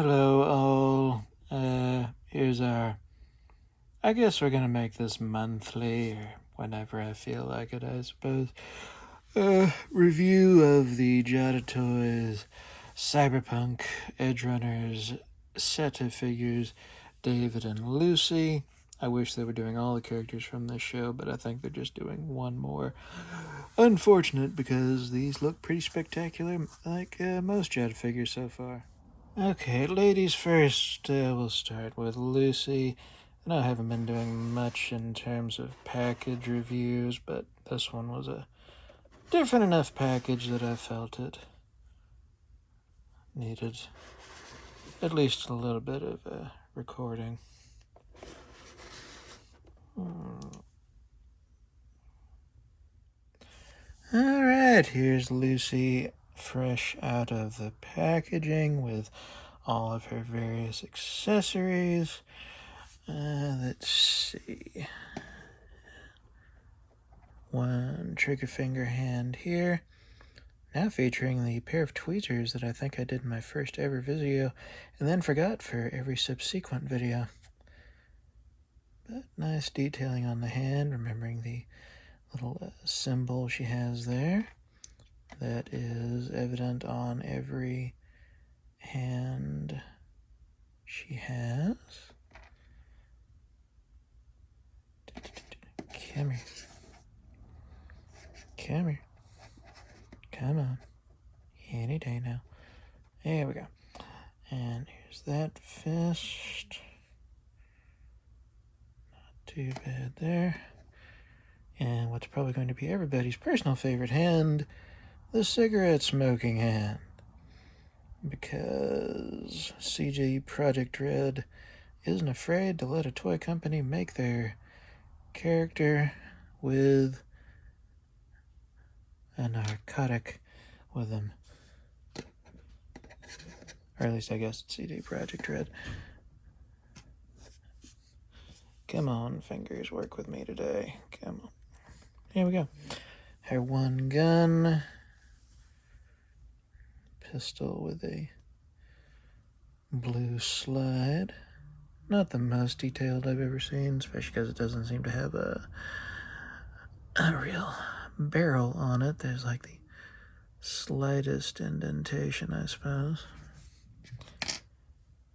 Hello, all. Here's our. I guess we're gonna make this monthly or whenever I feel like it, I suppose. Review of the Jada Toys Cyberpunk Edgerunners set of figures, David and Lucy. I wish they were doing all the characters from this show, but I think they're just doing one more. Unfortunate because these look pretty spectacular, like most Jada figures so far. Okay, ladies first. We'll start with Lucy. And I haven't been doing much in terms of package reviews, but this one was a different enough package that I felt it needed at least a little bit of recording. Alright, here's Lucy fresh out of the packaging with all of her various accessories. Let's see. One trigger finger hand here. Now featuring the pair of tweezers that I think I did in my first ever video and then forgot for every subsequent video. But nice detailing on the hand, remembering the little symbol she has there. That is evident on every hand she has. Come here. Come here. Come on. Any day now. There we go. And here's that fist. Not too bad there. And what's probably going to be everybody's personal favorite hand, the cigarette smoking hand. Because CG Project Red isn't afraid to let a toy company make their character with a narcotic with them. Or at least I guess it's CD Projekt Red. Come on, fingers, work with me today. Come on. Here we go. Her one gun. Pistol with a blue slide. Not the most detailed I've ever seen, especially because it doesn't seem to have a real barrel on it. There's like the slightest indentation, I suppose.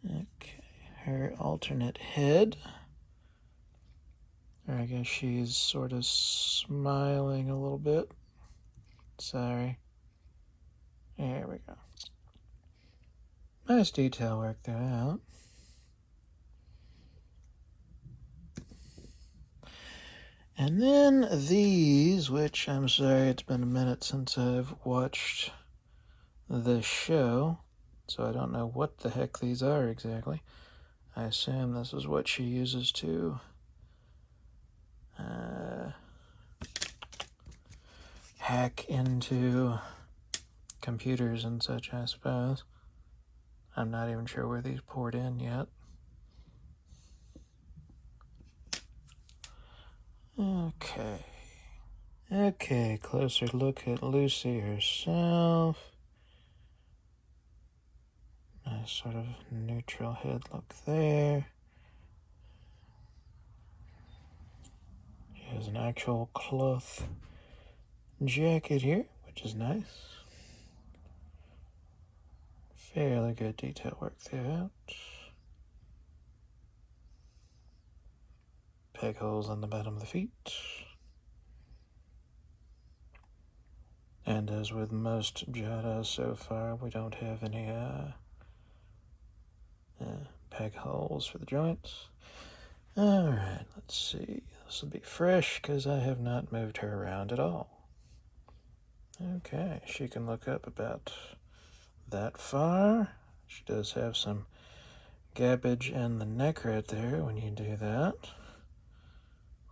Okay, her alternate head. Or I guess she's sort of smiling a little bit. Sorry. There we go. Nice detail work throughout. And then these, which I'm sorry, it's been a minute since I've watched the show, so I don't know what the heck these are exactly. I assume this is what she uses to hack into computers and such, I suppose. I'm not even sure where these poured in yet. Okay, closer look at Lucy herself. Nice sort of neutral head look there. She has an actual cloth jacket here, which is nice. Fairly good detail work throughout. Peg holes on the bottom of the feet. And as with most Jada so far, we don't have any peg holes for the joints. Alright, let's see. This will be fresh because I have not moved her around at all. Okay, she can look up about that far. She does have some gappage in the neck right there when you do that.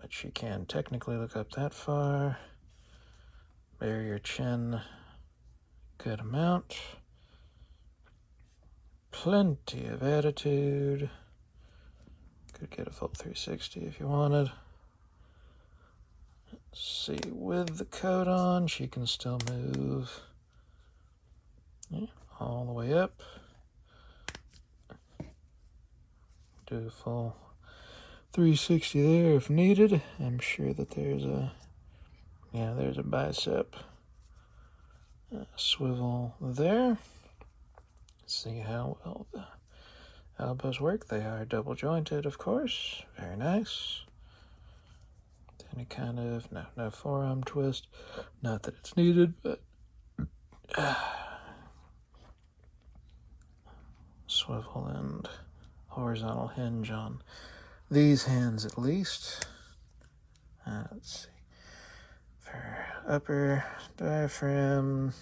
But she can technically look up that far. Bare your chin good amount. Plenty of attitude. Could get a full 360 if you wanted. Let's see, with the coat on, she can still move all the way up. do a full 360 there if needed. I'm sure that there's a bicep swivel there. See how well the elbows work. They are double jointed, of course. Very nice. Any kind of no forearm twist. Not that it's needed, but swivel and horizontal hinge on these hands at least. Let's see. For upper diaphragm,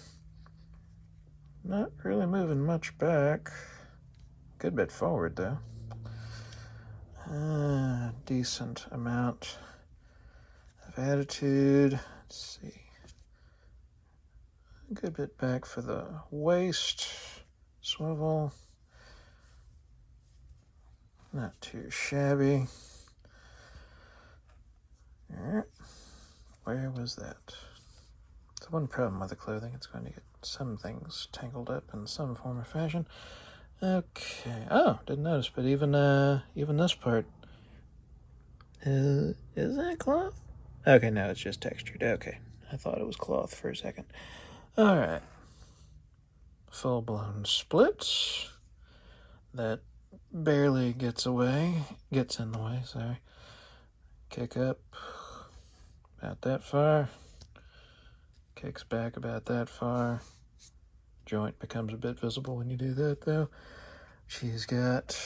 not really moving much back. Good bit forward though. Decent amount of attitude. Let's see. A good bit back for the waist. Swivel. Not too shabby. Where was that? The one problem with the clothing, it's going to get some things tangled up in some form or fashion. Okay. Oh, didn't notice, but even this part is that cloth? Okay, no, it's just textured. Okay, I thought it was cloth for a second. All right. Full-blown splits. That barely gets in the way, sorry. Kick up about that far. Kicks back about that far. Joint becomes a bit visible when you do that, though. She's got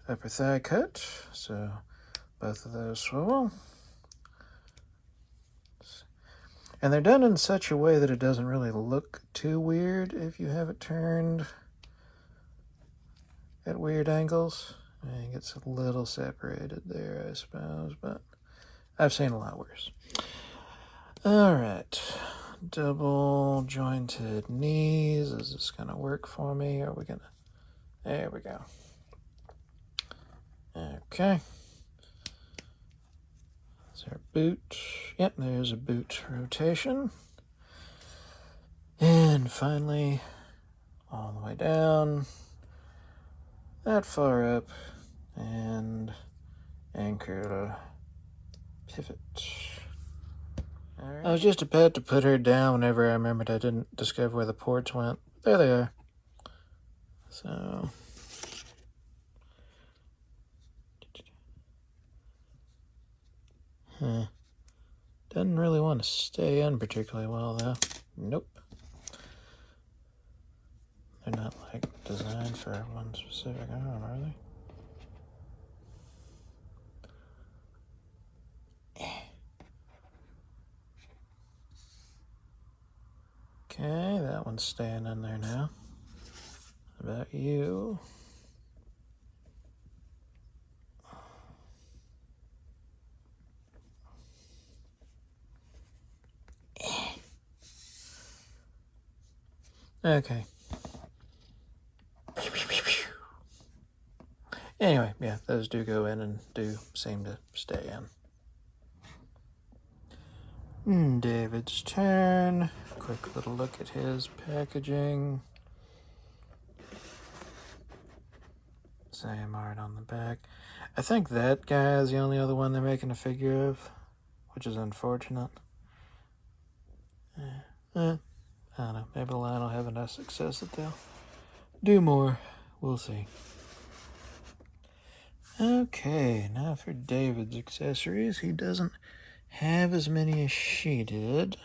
upper thigh cut, so both of those swivel. And they're done in such a way that it doesn't really look too weird if you have it turned at weird angles. It gets a little separated there, I suppose, but I've seen a lot worse. All right. Double jointed knees. Is this going to work for me? Are we going to... There we go. Okay. Is there a boot? Yep, there's a boot rotation. And finally, all the way down, that far up, and ankle pivot. All right. I was just about to put her down whenever I remembered I didn't discover where the ports went. There they are. So... Doesn't really want to stay in particularly well, though. Nope. They're not, like, designed for one specific arm, are they? Okay, that one's staying in there now. How about you? Okay. Anyway, yeah, those do go in and do seem to stay in. David's turn. Quick little look at his packaging. Same art on the back. I think that guy is the only other one they're making a figure of, which is unfortunate. I don't know. Maybe the line will have enough success that they'll do more. We'll see. Okay, now for David's accessories. He doesn't have as many as she did.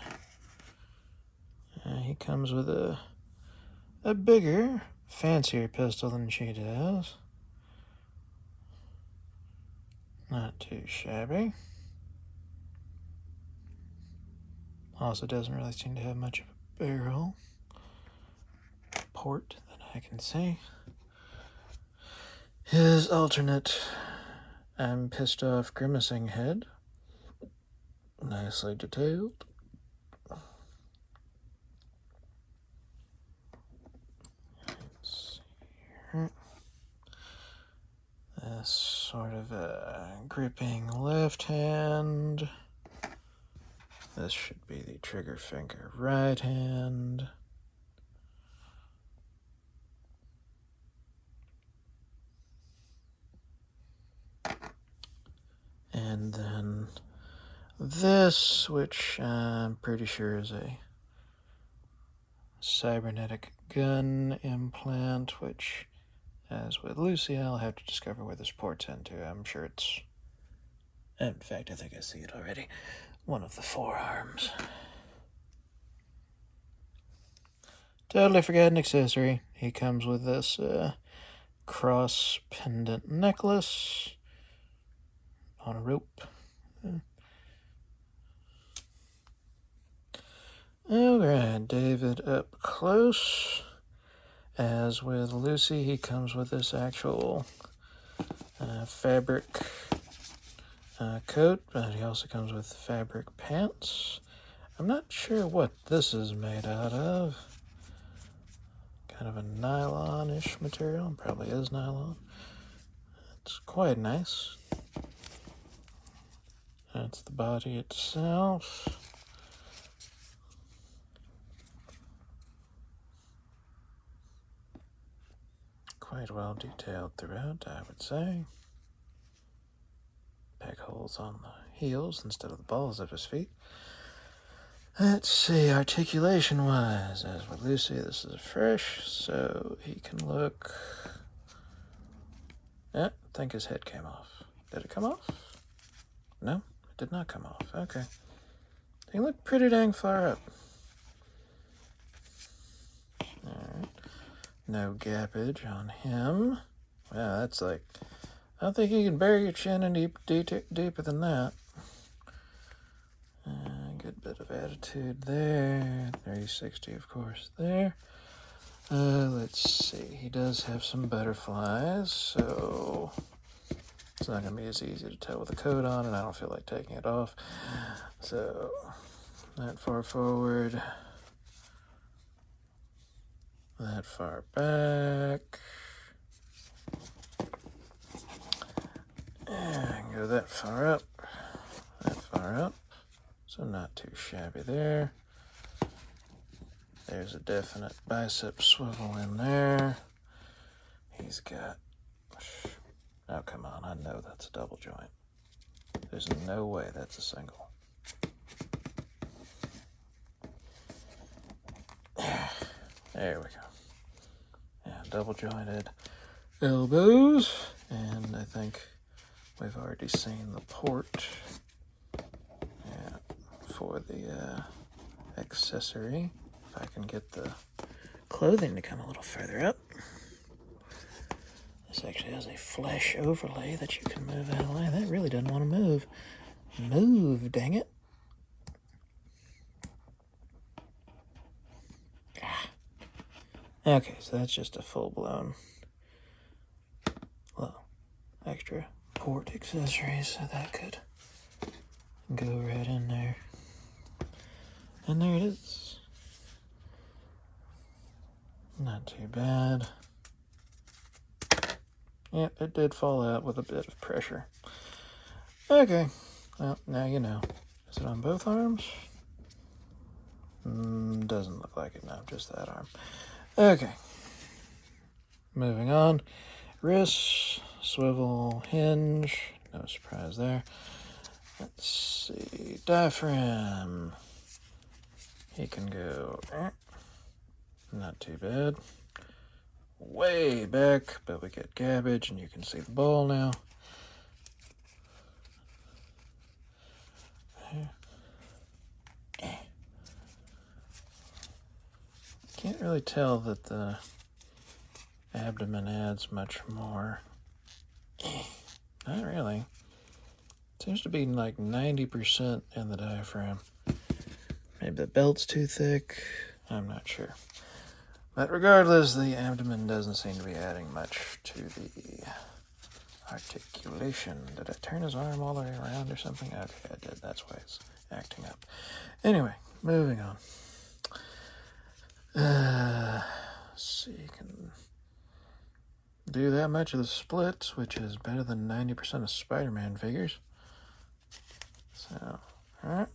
He comes with a bigger, fancier pistol than she does. Not too shabby. Also doesn't really seem to have much of a barrel port that I can see. His alternate I'm pissed off grimacing head. Nicely detailed. Let's see here. This sort of a gripping left hand. This should be the trigger finger right hand. this, which I'm pretty sure is a cybernetic gun implant, which, as with Lucy, I'll have to discover where this ports into. I'm sure it's... In fact, I think I see it already. One of the forearms. Totally forgot an accessory. He comes with this cross pendant necklace on a rope. Alright, David up close. As with Lucy, he comes with this actual fabric coat, but he also comes with fabric pants. I'm not sure what this is made out of. Kind of a nylon-ish material. Probably is nylon. It's quite nice. That's the body itself. Quite well detailed throughout, I would say. Peg holes on the heels instead of the balls of his feet. Let's see, articulation-wise, as with Lucy, this is fresh, so he can look... I think his head came off. Did it come off? No, it did not come off. Okay. He looked pretty dang far up. Alright. No gappage on him. Wow, that's like... I don't think you can bury your chin in deeper than that. Good bit of attitude there. 360, of course, there. Let's see. He does have some butterflies, so it's not going to be as easy to tell with the coat on, and I don't feel like taking it off. So, that far forward. That far back. And go that far up. That far up. So not too shabby there. There's a definite bicep swivel in there. He's got... Oh, come on. I know that's a double joint. There's no way that's a single. There we go. Yeah, double jointed elbows. And I think we've already seen the port. For the accessory, if I can get the clothing to come a little further up. This actually has a flash overlay that you can move out of the way. That really doesn't want to move. Move, dang it. Okay, so that's just a full-blown, well, extra port accessory, so that could go right in there. And there it is. Not too bad. Yep, it did fall out with a bit of pressure. Okay, well, now you know. Is it on both arms? Doesn't look like it, no, just that arm. Okay. Moving on. Wrists, swivel, hinge. No surprise there. Let's see. Diaphragm. He can go, not too bad, way back, but we get gabbage, and you can see the ball now. Can't really tell that the abdomen adds much more. Not really. Seems to be like 90% in the diaphragm. Maybe the belt's too thick. I'm not sure. But regardless, the abdomen doesn't seem to be adding much to the articulation. Did I turn his arm all the way around or something? Okay, I did. That's why it's acting up. Anyway, moving on. Let's see, you can do that much of the splits, which is better than 90% of Spider-Man figures. So, alright.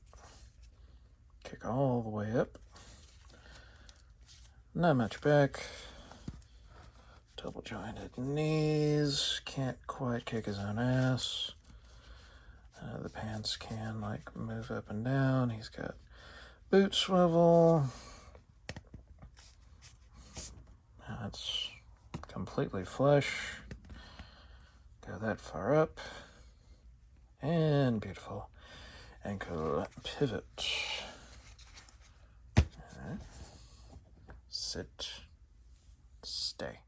Kick all the way up. Not much back. Double jointed knees. Can't quite kick his own ass. The pants can like move up and down. He's got boot swivel. It's completely flush. Go that far up. And beautiful. Ankle pivot. Alright. Sit. Stay.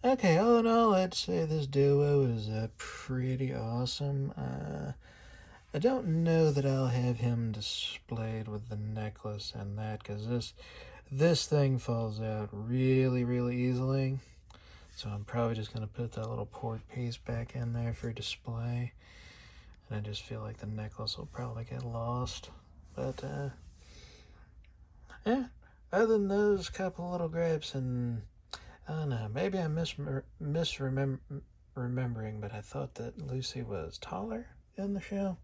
Okay, all in all, I'd say this duo is pretty awesome. I don't know that I'll have him displayed with the necklace and that, because this thing falls out really, really easily. So I'm probably just going to put that little port piece back in there for display. And I just feel like the necklace will probably get lost. But, yeah, other than those couple little gripes, and I don't know, maybe I'm misremembering, but I thought that Lucy was taller in the show.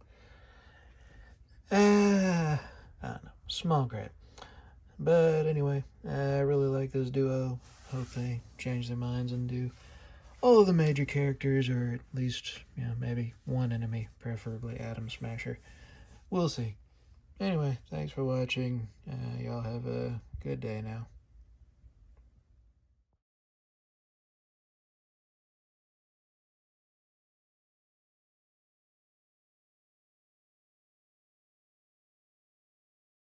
I don't know, small gripe. But anyway, I really like this duo. Hope they change their minds and do all of the major characters, or at least, maybe one enemy, preferably Atom Smasher. We'll see. Anyway, thanks for watching. Y'all have a good day now.